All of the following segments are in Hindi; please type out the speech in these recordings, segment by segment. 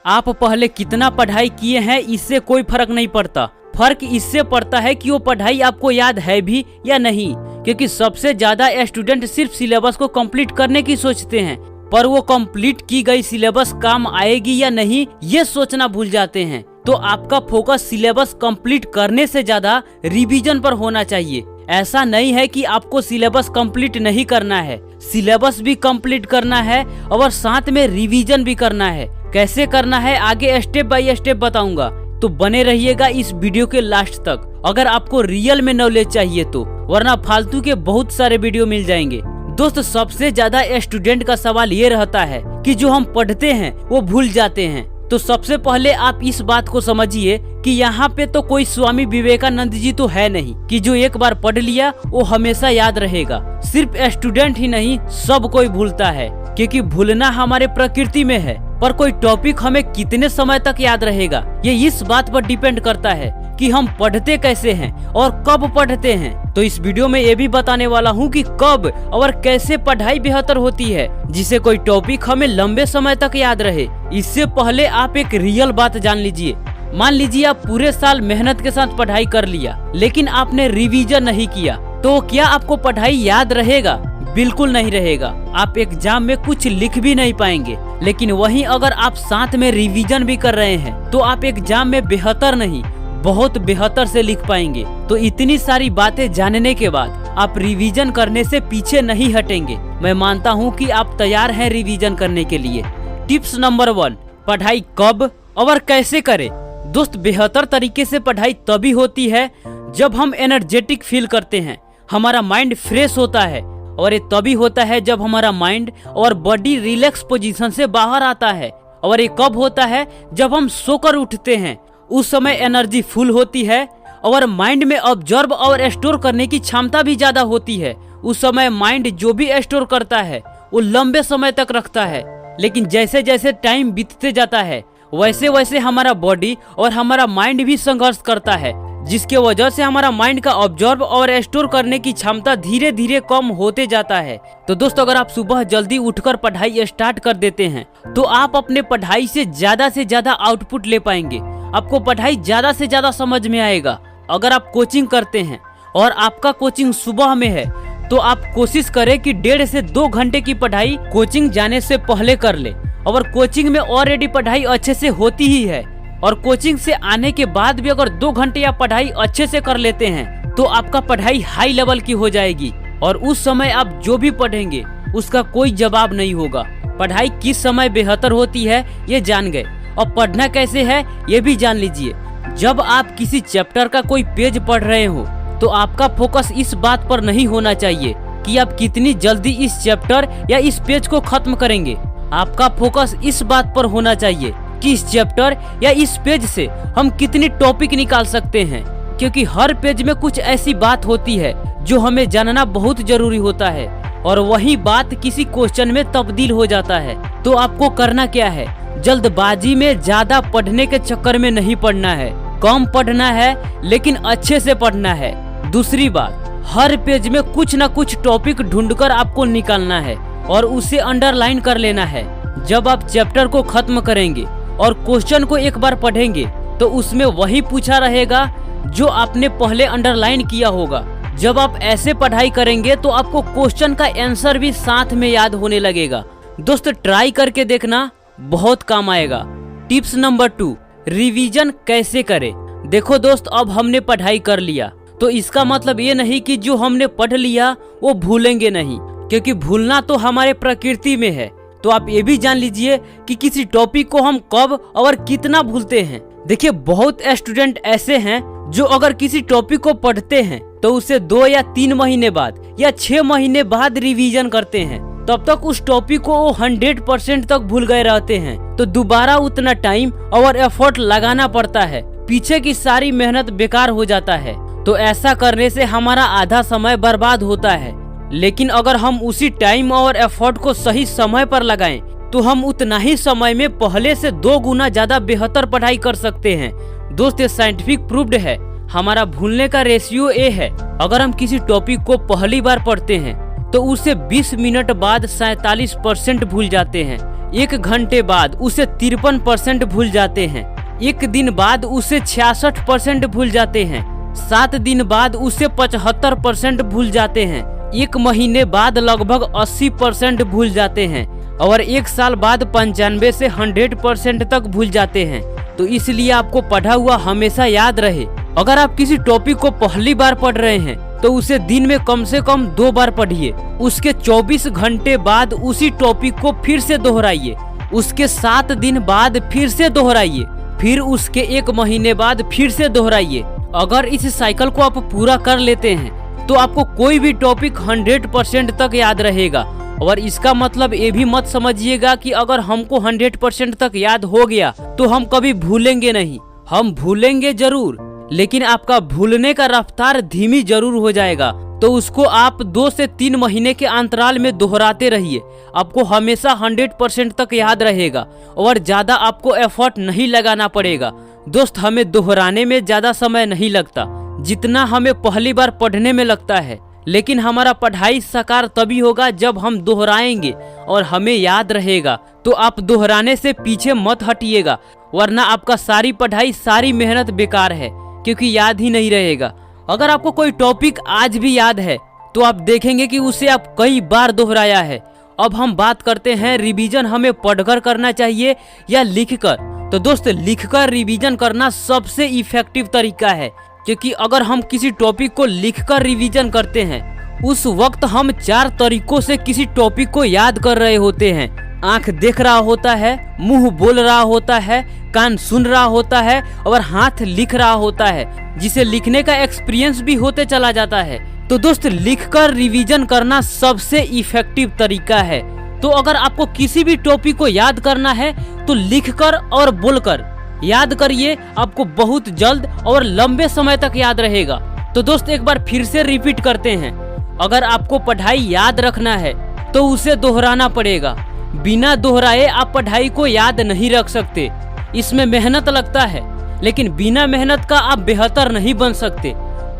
आप पहले कितना पढ़ाई किए हैं इससे कोई फर्क नहीं पड़ता। फर्क इससे पड़ता है कि वो पढ़ाई आपको याद है भी या नहीं, क्योंकि सबसे ज्यादा स्टूडेंट सिर्फ सिलेबस को कंप्लीट करने की सोचते हैं, पर वो कंप्लीट की गई सिलेबस काम आएगी या नहीं ये सोचना भूल जाते हैं। तो आपका फोकस सिलेबस कंप्लीट करने से ज्यादा रिवीजन पर होना चाहिए। ऐसा नहीं है कि आपको सिलेबस कंप्लीट नहीं करना है, सिलेबस भी कंप्लीट करना है और साथ में रिवीजन भी करना है। कैसे करना है आगे स्टेप बाय स्टेप बताऊंगा, तो बने रहिएगा इस वीडियो के लास्ट तक अगर आपको रियल में नॉलेज चाहिए तो, वरना फालतू के बहुत सारे वीडियो मिल जाएंगे। दोस्त, सबसे ज्यादा स्टूडेंट का सवाल ये रहता है कि जो हम पढ़ते हैं वो भूल जाते हैं। तो सबसे पहले आप इस बात को समझिए कि यहाँ पे तो कोई स्वामी विवेकानंद जी तो है नहीं कि जो एक बार पढ़ लिया वो हमेशा याद रहेगा। सिर्फ स्टूडेंट ही नहीं, सब कोई भूलता है, क्योंकि भूलना हमारे प्रकृति में है। पर कोई टॉपिक हमें कितने समय तक याद रहेगा ये इस बात पर डिपेंड करता है कि हम पढ़ते कैसे हैं और कब पढ़ते हैं। तो इस वीडियो में ये भी बताने वाला हूँ कि कब और कैसे पढ़ाई बेहतर होती है जिससे कोई टॉपिक हमें लंबे समय तक याद रहे। इससे पहले आप एक रियल बात जान लीजिए। मान लीजिए आप पूरे साल मेहनत के साथ पढ़ाई कर लिया, लेकिन आपने रिवीजन नहीं किया, तो क्या आपको पढ़ाई याद रहेगा? बिल्कुल नहीं रहेगा। आप एग्जाम में कुछ लिख भी नहीं पाएंगे। लेकिन वहीं अगर आप साथ में रिवीजन भी कर रहे हैं तो आप एग्जाम में बेहतर नहीं, बहुत बेहतर से लिख पाएंगे। तो इतनी सारी बातें जानने के बाद आप रिवीजन करने से पीछे नहीं हटेंगे। मैं मानता हूं कि आप तैयार हैं रिवीजन करने के लिए। टिप्स नंबर 1, पढ़ाई कब और कैसे करें। दोस्त, बेहतर तरीके से पढ़ाई तभी होती है जब हम एनर्जेटिक फील करते हैं, हमारा माइंड फ्रेश होता है, और ये तभी होता है जब हमारा माइंड और बॉडी रिलैक्स पोजीशन से बाहर आता है। और ये कब होता है? जब हम सोकर उठते हैं, उस समय एनर्जी फुल होती है और माइंड में ऑब्जर्व और स्टोर करने की क्षमता भी ज्यादा होती है। उस समय माइंड जो भी स्टोर करता है वो लंबे समय तक रखता है। लेकिन जैसे जैसे टाइम बीतते जाता है वैसे वैसे हमारा बॉडी और हमारा माइंड भी संघर्ष करता है, जिसके वजह से हमारा माइंड का ऑब्जर्व और स्टोर करने की क्षमता धीरे धीरे कम होते जाता है। तो दोस्तों, अगर आप सुबह जल्दी उठकर पढ़ाई स्टार्ट कर देते हैं तो आप अपने पढ़ाई से ज्यादा आउटपुट ले पाएंगे। आपको पढ़ाई ज्यादा से ज्यादा समझ में आएगा। अगर आप कोचिंग करते हैं और आपका कोचिंग सुबह में है तो आप कोशिश करें कि 1.5 से 2 घंटे की पढ़ाई कोचिंग जाने से पहले कर ले। और कोचिंग में ऑलरेडी पढ़ाई अच्छे से होती ही है और कोचिंग से आने के बाद भी अगर 2 घंटे या पढ़ाई अच्छे से कर लेते हैं तो आपका पढ़ाई हाई लेवल की हो जाएगी और उस समय आप जो भी पढ़ेंगे उसका कोई जवाब नहीं होगा। पढ़ाई किस समय बेहतर होती है ये जान गए, और पढ़ना कैसे है ये भी जान लीजिए। जब आप किसी चैप्टर का कोई पेज पढ़ रहे हो तो आपका फोकस इस बात पर नहीं होना चाहिए कि आप कितनी जल्दी इस चैप्टर या इस पेज को खत्म करेंगे। आपका फोकस इस बात पर होना चाहिए कि इस चैप्टर या इस पेज से हम कितनी टॉपिक निकाल सकते हैं, क्योंकि हर पेज में कुछ ऐसी बात होती है जो हमें जानना बहुत जरूरी होता है और वही बात किसी क्वेश्चन में तब्दील हो जाता है। तो आपको करना क्या है? जल्दबाजी में ज्यादा पढ़ने के चक्कर में नहीं पढ़ना है, कम पढ़ना है लेकिन अच्छे से पढ़ना है। दूसरी बात, हर पेज में कुछ न कुछ टॉपिक ढूंढकर आपको निकालना है और उसे अंडरलाइन कर लेना है। जब आप चैप्टर को खत्म करेंगे और क्वेश्चन को एक बार पढ़ेंगे तो उसमें वही पूछा रहेगा जो आपने पहले अंडरलाइन किया होगा। जब आप ऐसे पढ़ाई करेंगे तो आपको क्वेश्चन का आंसर भी साथ में याद होने लगेगा। दोस्त, ट्राई करके देखना, बहुत काम आएगा। टिप्स नंबर 2, रिवीजन कैसे करें। देखो दोस्त, अब हमने पढ़ाई कर लिया तो इसका मतलब ये नहीं कि जो हमने पढ़ लिया वो भूलेंगे नहीं, क्योंकि भूलना तो हमारे प्रकृति में है। तो आप ये भी जान लीजिए कि किसी टॉपिक को हम कब और कितना भूलते हैं। देखिए, बहुत स्टूडेंट ऐसे हैं जो अगर किसी टॉपिक को पढ़ते हैं तो उसे 2 या 3 महीने बाद या 6 महीने बाद रिवीजन करते हैं, तब तक उस टॉपिक को वो 100% तक भूल गए रहते हैं। तो दोबारा उतना टाइम और एफर्ट लगाना पड़ता है, पीछे की सारी मेहनत बेकार हो जाता है। तो ऐसा करने से हमारा आधा समय बर्बाद होता है। लेकिन अगर हम उसी टाइम और एफर्ट को सही समय पर लगाएं तो हम उतना ही समय में पहले से 2 गुना ज्यादा बेहतर पढ़ाई कर सकते हैं। दोस्त, ये साइंटिफिक प्रूव्ड है। हमारा भूलने का रेशियो ए है। अगर हम किसी टॉपिक को पहली बार पढ़ते हैं तो उसे 20 मिनट बाद 47% भूल जाते हैं। 1 घंटे बाद उसे 53% भूल जाते हैं, 1 दिन बाद उसे 66% भूल जाते हैं, 7 दिन बाद उसे 75% भूल जाते हैं, 1 महीने बाद लगभग 80% भूल जाते हैं और 1 साल बाद 95 से 100% तक भूल जाते हैं। तो इसलिए आपको पढ़ा हुआ हमेशा याद रहे। अगर आप किसी टॉपिक को पहली बार पढ़ रहे हैं तो उसे दिन में कम से कम 2 बार पढ़िए, उसके 24 घंटे बाद उसी टॉपिक को फिर से दोहराइए, उसके 7 दिन बाद फिर से दोहराइए, फिर उसके 1 महीने बाद फिर से दोहराइए। अगर इस साइकिल को आप पूरा कर लेते हैं तो आपको कोई भी टॉपिक 100% तक याद रहेगा। और इसका मतलब ये भी मत समझिएगा कि अगर हमको 100% तक याद हो गया तो हम कभी भूलेंगे नहीं। हम भूलेंगे जरूर, लेकिन आपका भूलने का रफ्तार धीमी जरूर हो जाएगा। तो उसको आप 2 से 3 महीने के अंतराल में दोहराते रहिए, आपको हमेशा 100% तक याद रहेगा और ज्यादा आपको एफर्ट नहीं लगाना पड़ेगा। दोस्त, हमें दोहराने में ज्यादा समय नहीं लगता जितना हमें पहली बार पढ़ने में लगता है, लेकिन हमारा पढ़ाई साकार तभी होगा जब हम दोहराएंगे और हमें याद रहेगा। तो आप दोहराने से पीछे मत हटिएगा, वरना आपका सारी पढ़ाई सारी मेहनत बेकार है, क्योंकि याद ही नहीं रहेगा। अगर आपको कोई टॉपिक आज भी याद है तो आप देखेंगे कि उसे आप कई बार दोहराया है। अब हम बात करते हैं रिवीजन हमें पढ़कर करना चाहिए या लिखकर। तो दोस्त, लिखकर रिवीजन करना सबसे इफेक्टिव तरीका है, क्योंकि अगर हम किसी टॉपिक को लिखकर रिवीजन करते हैं उस वक्त हम 4 तरीकों से किसी टॉपिक को याद कर रहे होते हैं। आंख देख रहा होता है, मुंह बोल रहा होता है, कान सुन रहा होता है और हाथ लिख रहा होता है, जिसे लिखने का एक्सपीरियंस भी होते चला जाता है। तो दोस्त, लिखकर रिवीजन करना सबसे इफेक्टिव तरीका है। तो अगर आपको किसी भी टॉपिक को याद करना है तो लिखकर और बोलकर याद करिए, आपको बहुत जल्द और लंबे समय तक याद रहेगा। तो दोस्त, एक बार फिर से रिपीट करते हैं, अगर आपको पढ़ाई याद रखना है तो उसे दोहराना पड़ेगा। बिना दोहराए आप पढ़ाई को याद नहीं रख सकते। इसमें मेहनत लगता है, लेकिन बिना मेहनत का आप बेहतर नहीं बन सकते।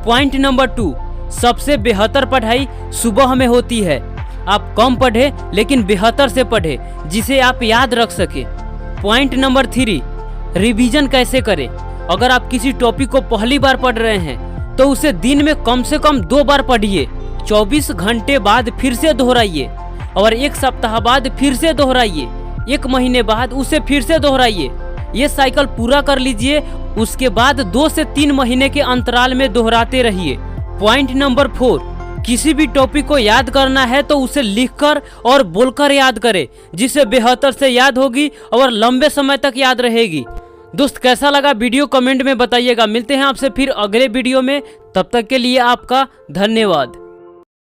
पॉइंट नंबर 2, सबसे बेहतर पढ़ाई सुबह में होती है। आप कम पढ़े लेकिन बेहतर से पढ़े, जिसे आप याद रख सके। पॉइंट नंबर 3, रिवीजन कैसे करें। अगर आप किसी टॉपिक को पहली बार पढ़ रहे हैं तो उसे दिन में कम से कम 2 बार पढ़िए, 24 घंटे बाद फिर से दोहराइए और 1 सप्ताह बाद फिर से दोहराइए, 1 महीने बाद उसे फिर से दोहराइए। ये साइकिल पूरा कर लीजिए, उसके बाद 2 से 3 महीने के अंतराल में दोहराते रहिए। पॉइंट नंबर 4, किसी भी टॉपिक को याद करना है तो उसे लिखकर और बोलकर याद करें, जिससे बेहतर से याद होगी और लंबे समय तक याद रहेगी। दोस्त, कैसा लगा वीडियो कमेंट में बताइएगा। मिलते हैं आपसे फिर अगले वीडियो में, तब तक के लिए आपका धन्यवाद।